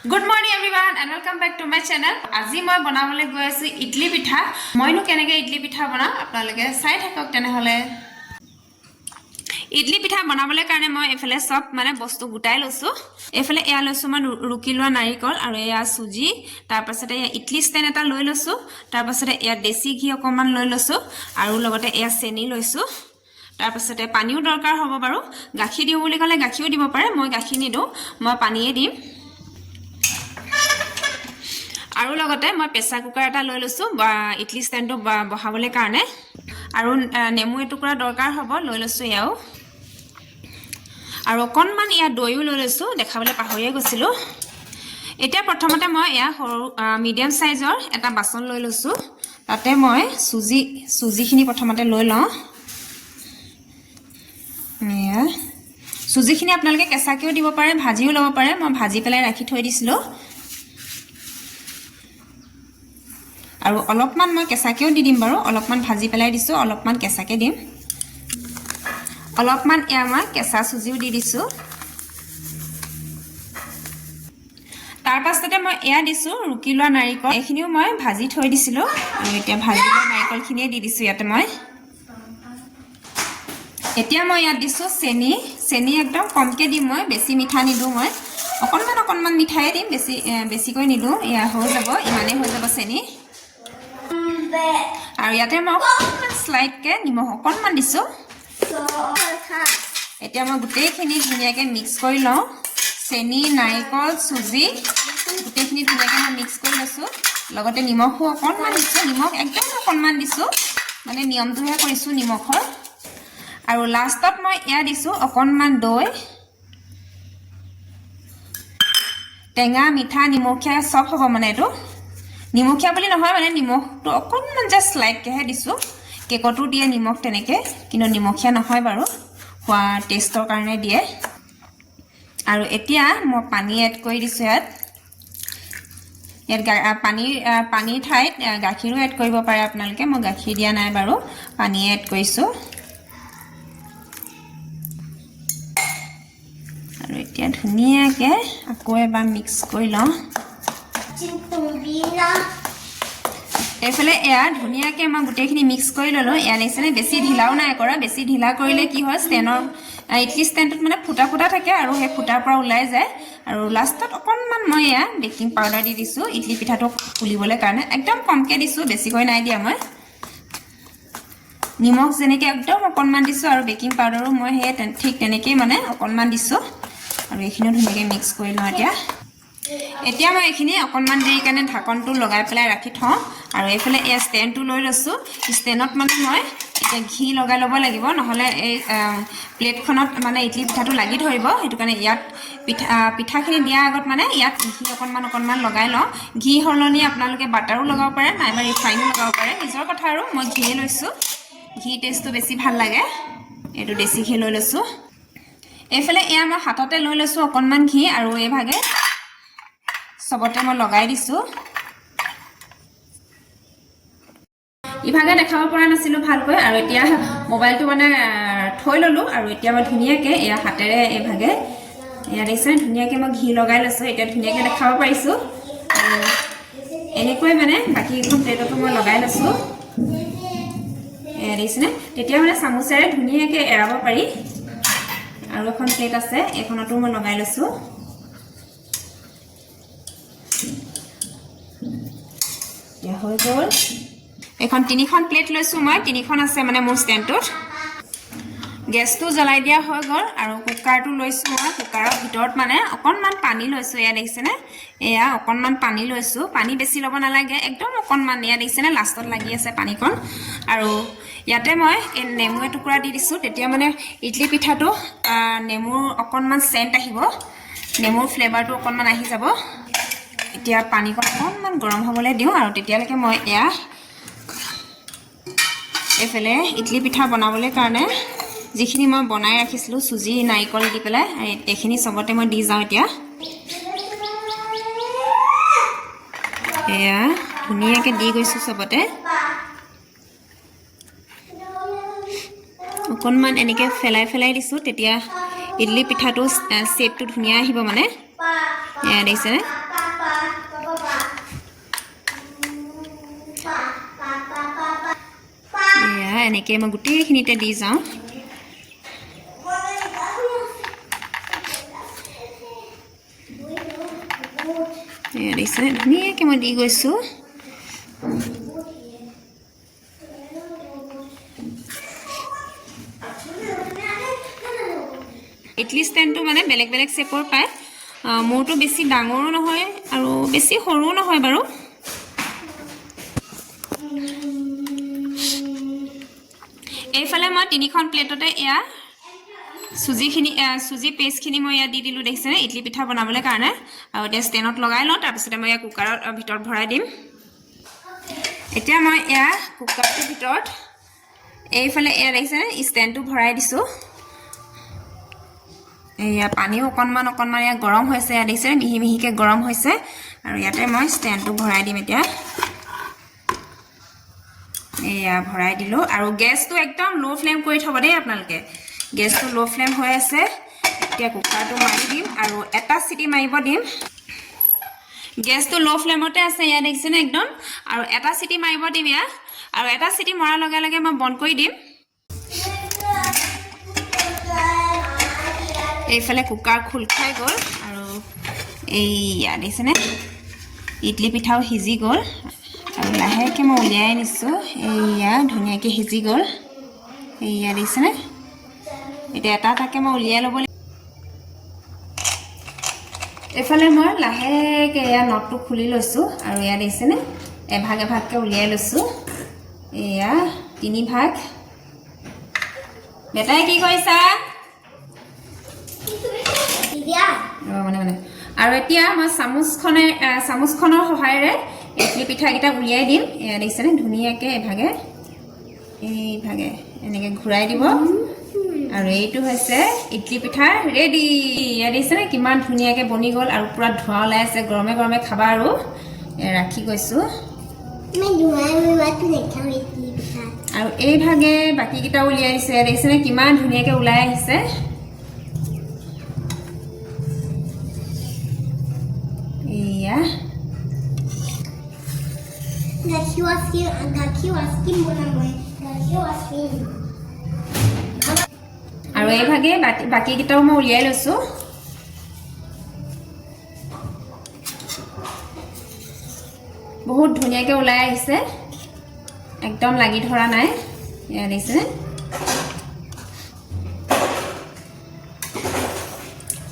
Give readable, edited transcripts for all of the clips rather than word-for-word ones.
Good morning everyone and welcome back to my channel. আজি মই বনাবলৈ গৈ আছো ইডলি পিঠা। মইনো কেনেকৈ ইডলি পিঠা বনাও আপোনালোকে চাই থাকক তেনেহলে। ইডলি পিঠা বনাবলৈ কাৰণে মই এফালে সব মানে বস্তু গুটাই লৈছো। এফালে এয়া লৈছো মই ৰুকি লোৱা নাৰিকল আৰু এয়া সুজি, তাৰ পাছতে ইডলি ষ্টেণ্ড এটা লৈ লৈছো, তাৰ পাছতে এয়া দেশী ঘি অকমান লৈ লৈছো আৰু লগতে এয়া চেনি লৈছো। তাৰ পাছতে পানীও দৰকাৰ হ'ব বাৰু। গাখীৰ দিও বুলি ক'লে গাখীও দিব পাৰে, মই গাখীৰ নিদো, মই পানীয়ে দিম। আৰু লগতে মই প্ৰেছাৰ কুকাৰ এটা লৈ লৈছো ইডলি ষ্টেণ্ডটো বহাবলৈ কাৰণে, আৰু নেমু এটুকুৰা দৰকাৰ হ'ব, লৈ লৈছো ইয়াও। আৰু অকণমান ইয়া দৈও লৈ লৈছো, দেখাবলৈ পাহৰিয়ে গৈছিলো। এতিয়া প্ৰথমতে মই ইয়া সৰু মিডিয়াম সাইজৰ এটা বাচন লৈ লৈছো, তাতে মই সুজিখিনি প্ৰথমতে লৈ লওঁ। এয়া সুজিখিনি আপোনালোকে কেঁচাকেও দিব পাৰে, ভাজিও ল'ব পাৰে, মই ভাজি পেলাই ৰাখি থৈ দিছিলো। আৰু অলপমান মই কেঁচাকেও দি দিম বাৰু, অলপমান ভাজি পেলাই দিছো, অলপমান কেঁচাকে দিম। অলপমান এয়া মই কেঁচা সুজিও দি দিছো। তাৰ পাছতে মই এয়া দিছো ৰুকি লোৱা নাৰিকল, এইখিনিও মই ভাজি থৈ দিছিলো আৰু এতিয়া ভাজি লোৱা নাৰিকলখিনিয়ে দি দিছো ইয়াতে মই। এতিয়া মই ইয়াত দিছো চেনি একদম কমকে দিম, মই বেছি মিঠা নিদো, মই অকণমান মিঠাই দিম, বেছিকৈ নিদো, ইয়া হৈ যাব, ইমানেই হৈ যাব চেনি। আৰু ইয়াতে মই অকণমান স্লাইডকে নিমখ অকণমান দিছো। এতিয়া মই গোটেইখিনি ধুনীয়াকৈ মিক্স কৰি লওঁ। চেনি, নাৰিকল, চুজি গোটেইখিনি ধুনীয়াকৈ মই মিক্স কৰি লৈছো। লগতে নিমখো অকণমান দিছো, নিমখ একদম অকণমান দিছো, মানে নিয়মটোহে কৰিছো নিমখৰ। আৰু লাষ্টত মই এয়া দিছো অকণমান দৈ। টেঙা, মিঠা, নিমখীয়া সব হ'ব, মানে এইটো নিমখীয়া বুলি নহয়, মানে নিমখটো অকণমান জাষ্ট লাইটকেহে দিছো। কেকতো দিয়ে নিমখ তেনেকে, কিন্তু নিমখীয়া নহয় বাৰু, খোৱা টেষ্টৰ কাৰণে দিয়ে। আৰু এতিয়া মই পানী এড কৰি দিছো ইয়াত পানীৰ ঠাইত গাখীৰো এড কৰিব পাৰে আপোনালোকে, মই গাখীৰ দিয়া নাই বাৰু, পানীয়ে এড কৰিছো। আৰু এতিয়া ধুনীয়াকৈ আকৌ এবাৰ মিক্স কৰি লওঁ। এইফালে এয়া ধুনীয়াকৈ মই গোটেইখিনি মিক্স কৰি ল'লো। এয়া নিচিনা বেছি ঢিলাও নাই কৰা, বেছি ঢিলা কৰিলে কি হয় ইডলি ষ্টেণ্ডটোত মানে ফুটা থাকে আৰু সেই ফুটাৰ পৰা ওলাই যায়। আৰু লাষ্টত অকণমান মই এয়া বেকিং পাউডাৰ দি দিছো ইডলি পিঠাটো ফুলিবলৈ কাৰণে, একদম কমকৈ দিছো, বেছিকৈ নাই দিয়া মই। নিমখ যেনেকৈ একদম অকণমান দিছো আৰু বেকিং পাউডাৰো মই সেই ঠিক তেনেকেই মানে অকণমান দিছো। আৰু এইখিনিও ধুনীয়াকৈ মিক্স কৰি লওঁ। এতিয়া মই এইখিনি অকণমান দেৰি কাৰণে ঢাকনটো লগাই পেলাই ৰাখি থওঁ। আৰু এইফালে এই ষ্টেণ্ডটো লৈ লৈছো, ষ্টেণ্ডত মানে মই এতিয়া ঘি লগাই ল'ব লাগিব, নহ'লে এই প্লেটখনত মানে ইডলি পিঠাটো লাগি ধৰিব। সেইটো কাৰণে ইয়াত পিঠাখিনি দিয়াৰ আগত মানে ইয়াত ঘি অকণমান লগাই লওঁ। ঘি সলনি আপোনালোকে বাটাৰো লগাব পাৰে, নাইবা ৰিফাইনো লগাব পাৰে, নিজৰ কথা আৰু। মই ঘিয়ে লৈছো, ঘি টেষ্টটো বেছি ভাল লাগে, এইটো দেশী ঘি লৈ লৈছো। এইফালে এয়া মই হাততে লৈ লৈছো অকণমান ঘি, আৰু এইভাগে চবতে মই লগাই দিছো। ইভাগে দেখাব পৰা নাছিলো ভালকৈ, আৰু এতিয়া মোবাইলটো মানে থৈ ললো। আৰু এতিয়া মই ধুনীয়াকৈ এয়া হাতেৰে এইভাগে এয়া দেখিছে ধুনীয়াকৈ মই ঘি লগাই লৈছো। এতিয়া ধুনীয়াকৈ দেখাব পাৰিছো। আৰু এনেকৈ মানে বাকীখন প্লেটতো মই লগাই লৈছো, এয়া দেখিছেনে। তেতিয়া মানে চামুচেৰে ধুনীয়াকৈ এৰাব পাৰি। আৰু এখন প্লেট আছে, এইখনতো মই লগাই লৈছো। হৈ গ'ল। এখন 3খন প্লেট লৈছো মই, 3খন আছে মানে মোৰ ষ্টেণ্ডটোত। গেছটো জ্বলাই দিয়া হৈ গ'ল। আৰু কুকাৰটো লৈছো মই, কুকাৰৰ ভিতৰত মানে অকণমান পানী লৈছো, এয়া দেখিছেনে, এয়া অকণমান পানী লৈছো। পানী বেছি ল'ব নালাগে, একদম অকণমান, এয়া দেখিছেনে লাষ্টত লাগি আছে পানীকণ। আৰু ইয়াতে মই নেমু এটুকুৰা দি দিছো, তেতিয়া মানে ইডলি পিঠাটো নেমুৰ অকণমান চেণ্ট আহিব, নেমুৰ ফ্লেভাৰটো অকণমান আহি যাব। এতিয়া পানীকণ অকণমান গৰম হ'বলৈ দিওঁ। আৰু তেতিয়ালৈকে মই এয়া এইফালে ইডলি পিঠা বনাবলৈ কাৰণে যিখিনি মই বনাই ৰাখিছিলো চুজি, নাৰিকল দি পেলাই, এইখিনি চবতে মই দি যাওঁ। এতিয়া এয়া ধুনীয়াকৈ দি গৈছো চবতে। অকণমান এনেকৈ ফেলাই দিছো, তেতিয়া ইডলি পিঠাটো শেপটো ধুনীয়া আহিব মানে, এয়া দেখিছেনে। এনেকৈ মই গোটেইখিনিতে দি যাওঁ দিছে ধুনীয়াকৈ মই দি গৈছোঁ ইডলি ষ্টেণ্ডটো মানে বেলেগ বেলেগ শেপৰ পায় মোৰটো বেছি ডাঙৰো নহয় আৰু বেছি সৰুও নহয় বাৰু এইফালে মই তিনিখন প্লেটতে এয়া সুজি পেষ্টখিনি মই ইয়াত দি দিলোঁ দেখিছেনে ইডলি পিঠা বনাবলৈ কাৰণে আৰু এতিয়া ষ্টেণ্ডত লগাই লওঁ তাৰপিছতে মই ইয়াত কুকাৰৰ ভিতৰত ভৰাই দিম এতিয়া মই এয়া কুকাৰটোৰ ভিতৰত এইফালে এয়া দেখিছেনে ষ্টেণ্ডটো ভৰাই দিছোঁ এয়া পানীও অকণমান এয়া গৰম হৈছে এয়া দেখিছেনে মিহি মিহিকৈ গৰম হৈছে আৰু ইয়াতে মই ষ্টেণ্ডটো ভৰাই দিম এতিয়া এয়া ভৰাই দিলোঁ আৰু গেছটো একদম ল' ফ্লেম কৰি থ'ব দেই আপোনালোকে গেছটো ল' ফ্লেম হৈ আছে এতিয়া কুকাৰটো মাৰি দিম আৰু এটা চিটি মাৰিব দিম গেছটো ল' ফ্লেমতে আছে ইয়াত দেখিছেনে একদম আৰু এটা চিটি মাৰিব দিম ইয়াত আৰু এটা চিটি মৰাৰ লগে লগে মই বন্ধ কৰি দিম এইফালে কুকাৰ খোল খাই গ'ল আৰু এইয়া দেখিছেনে ইডলি পিঠাও সিজি গ'ল আৰু লাহেকৈ মই উলিয়াই নিছোঁ এইয়া ধুনীয়াকৈ সিজি গ'ল এইয়া দেখিছেনে এতিয়া এটা এটাকৈ মই উলিয়াই ল'ব লাগিব এইফালে মই লাহেকৈ এয়া নটটো খুলি লৈছোঁ আৰু এয়া দেখিছেনে এভাগ এভাগকৈ উলিয়াই লৈছোঁ এয়া 3 ভাগ বেটাই কি কৰিছা মানে আৰু এতিয়া মই চামুচখনৰ সহায়েৰে ইডলি পিঠাকেইটা উলিয়াই দিম এয়া দেখিছেনে ধুনীয়াকৈ এইভাগে এনেকৈ ঘূৰাই দিব আৰু এইটো হৈছে ইডলি পিঠা ৰেডি এয়া দেখিছেনে কিমান ধুনীয়াকৈ বনি গ'ল আৰু পুৰা ধোঁৱা ওলাই আছে গৰমে গৰমে খাবা আৰু ৰাখি গৈছোঁ আৰু এইভাগে বাকীকেইটা উলিয়াই দিছোঁ এয়া দেখিছেনে কিমান ধুনীয়াকৈ ওলাই আহিছে এয়া আৰু এইভাগে বাকীকেইটাও মই উলিয়াই লৈছোঁ বহুত ধুনীয়াকৈ ওলাই আহিছে একদম লাগি ধৰা নাই এয়া দেখিছে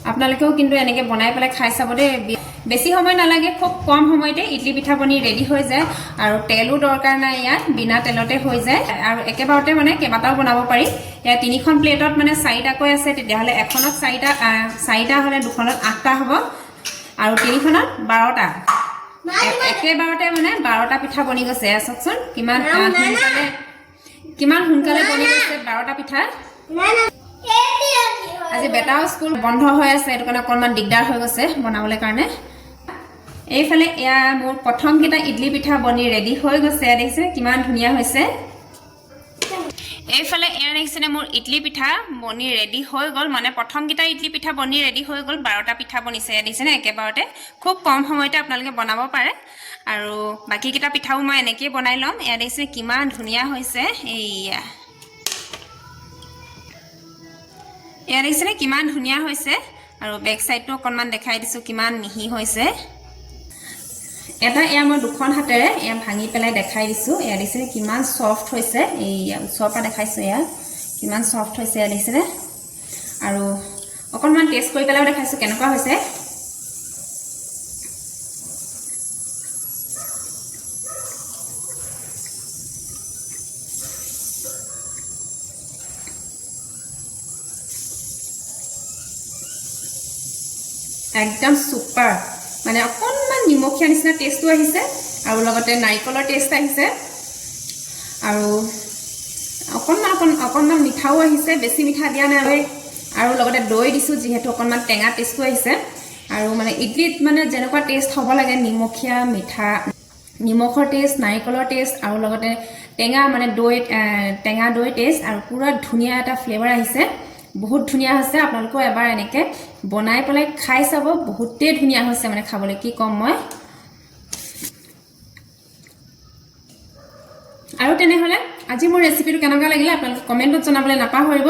আপোনালোকেও কিন্তু এনেকৈ বনাই পেলাই খাই চাব দেই বেছি সময় নালাগে খুব কম সময়তে ইডলি পিঠা বনি ৰেডি হৈ যায় আৰু তেলো দৰকাৰ নাই ইয়াত বিনা তেলতে হৈ যায় আৰু একেবাৰতে মানে কেইবাটাও বনাব পাৰি ইয়াত 3খন প্লেটত মানে 4টাকৈ আছে তেতিয়াহ'লে এখনত 4টা হ'লে দুখনত 8টা হ'ব আৰু 3খনত 12টা একেবাৰতে মানে 12টা পিঠা বনি গৈছে চাওকচোন কিমান সোনকালে বনি গৈছে 12টা পিঠা আজি বেটাও স্কুল বন্ধ হৈ আছে এইটো কাৰণে অকণমান দিগদাৰ হৈ গৈছে বনাবলৈ কাৰণে এইফালে এয়া মোৰ প্ৰথমকেইটা ইডলি পিঠা বনি ৰেডি হৈ গৈছে দেখিছে কিমান ধুনীয়া হৈছে এইফালে এয়া দেখিছেনে মোৰ ইডলি পিঠা বনি ৰেডি হৈ গ'ল মানে প্ৰথমকেইটা ইডলি পিঠা বনি ৰেডি হৈ গ'ল 12টা পিঠা বনিছে দেখিছেনে একেবাৰতে খুব কম সময়তে আপোনালোকে বনাব পাৰে আৰু বাকীকেইটা পিঠাও মই এনেকৈয়ে বনাই ল'ম এয়া দেখিছেনে কিমান ধুনীয়া হৈছে এয়া দেখিছেনে কিমান ধুনীয়া হৈছে আৰু বেক চাইডটো অকণমান দেখাই দিছোঁ কিমান মিহি হৈছে এটা এয়া মই দুখন হাতেৰে এয়া ভাঙি পেলাই দেখাই দিছোঁ এয়া দেখিছেনে কিমান সফ্ট হৈছে এইয়া ওচৰৰ পৰা দেখাইছোঁ এয়া কিমান সফ্ট হৈছে এয়া দেখিছেনে আৰু অকণমান টেষ্ট কৰি পেলাইও দেখাইছোঁ কেনেকুৱা হৈছে একদম সুপাৰ মানে অকণমান নিমখীয়া নিচিনা টেষ্টটো আহিছে আৰু লগতে নাৰিকলৰ টেষ্ট আহিছে আৰু অকণমান মিঠাও আহিছে বেছি মিঠা দিয়া নাই আৰু লগতে দৈ দিছোঁ যিহেতু অকণমান টেঙা টেষ্টটো আহিছে আৰু মানে ইডলিত মানে যেনেকুৱা টেষ্ট হ'ব লাগে নিমখীয়া মিঠা নিমখৰ টেষ্ট নাৰিকলৰ টেষ্ট আৰু লগতে টেঙা মানে টেঙা দৈ টেষ্ট আৰু পুৰা ধুনীয়া এটা ফ্লেভাৰ আহিছে বহুত ধুনীয়া হৈছে আপোনালোকেও এবাৰ এনেকৈ বনাই পেলাই খাই চাব বহুতেই ধুনীয়া হৈছে মানে খাবলৈ কি কম মই আৰু তেনেহ'লে আজি মোৰ ৰেচিপিটো কেনেকুৱা লাগিলে আপোনালোকে কমেণ্টত জনাবলৈ নাপাহৰিব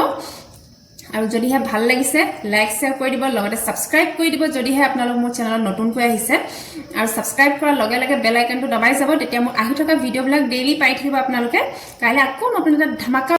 আৰু যদিহে ভাল লাগিছে লাইক শেয়াৰ কৰি দিব লগতে সাবস্ক্ৰাইব কৰি দিব যদিহে আপোনালোক মোৰ চেনেলত নতুনকৈ আহিছে আৰু সাবস্ক্ৰাইব কৰাৰ লগে লগে বেল আইকনটো দবাই যাব তেতিয়া মোৰ আহি থকা ভিডিঅ'বিলাক ডেইলি পাই থাকিব আপোনালোকে কাইলৈ আকৌ নতুন এটা ধমাকা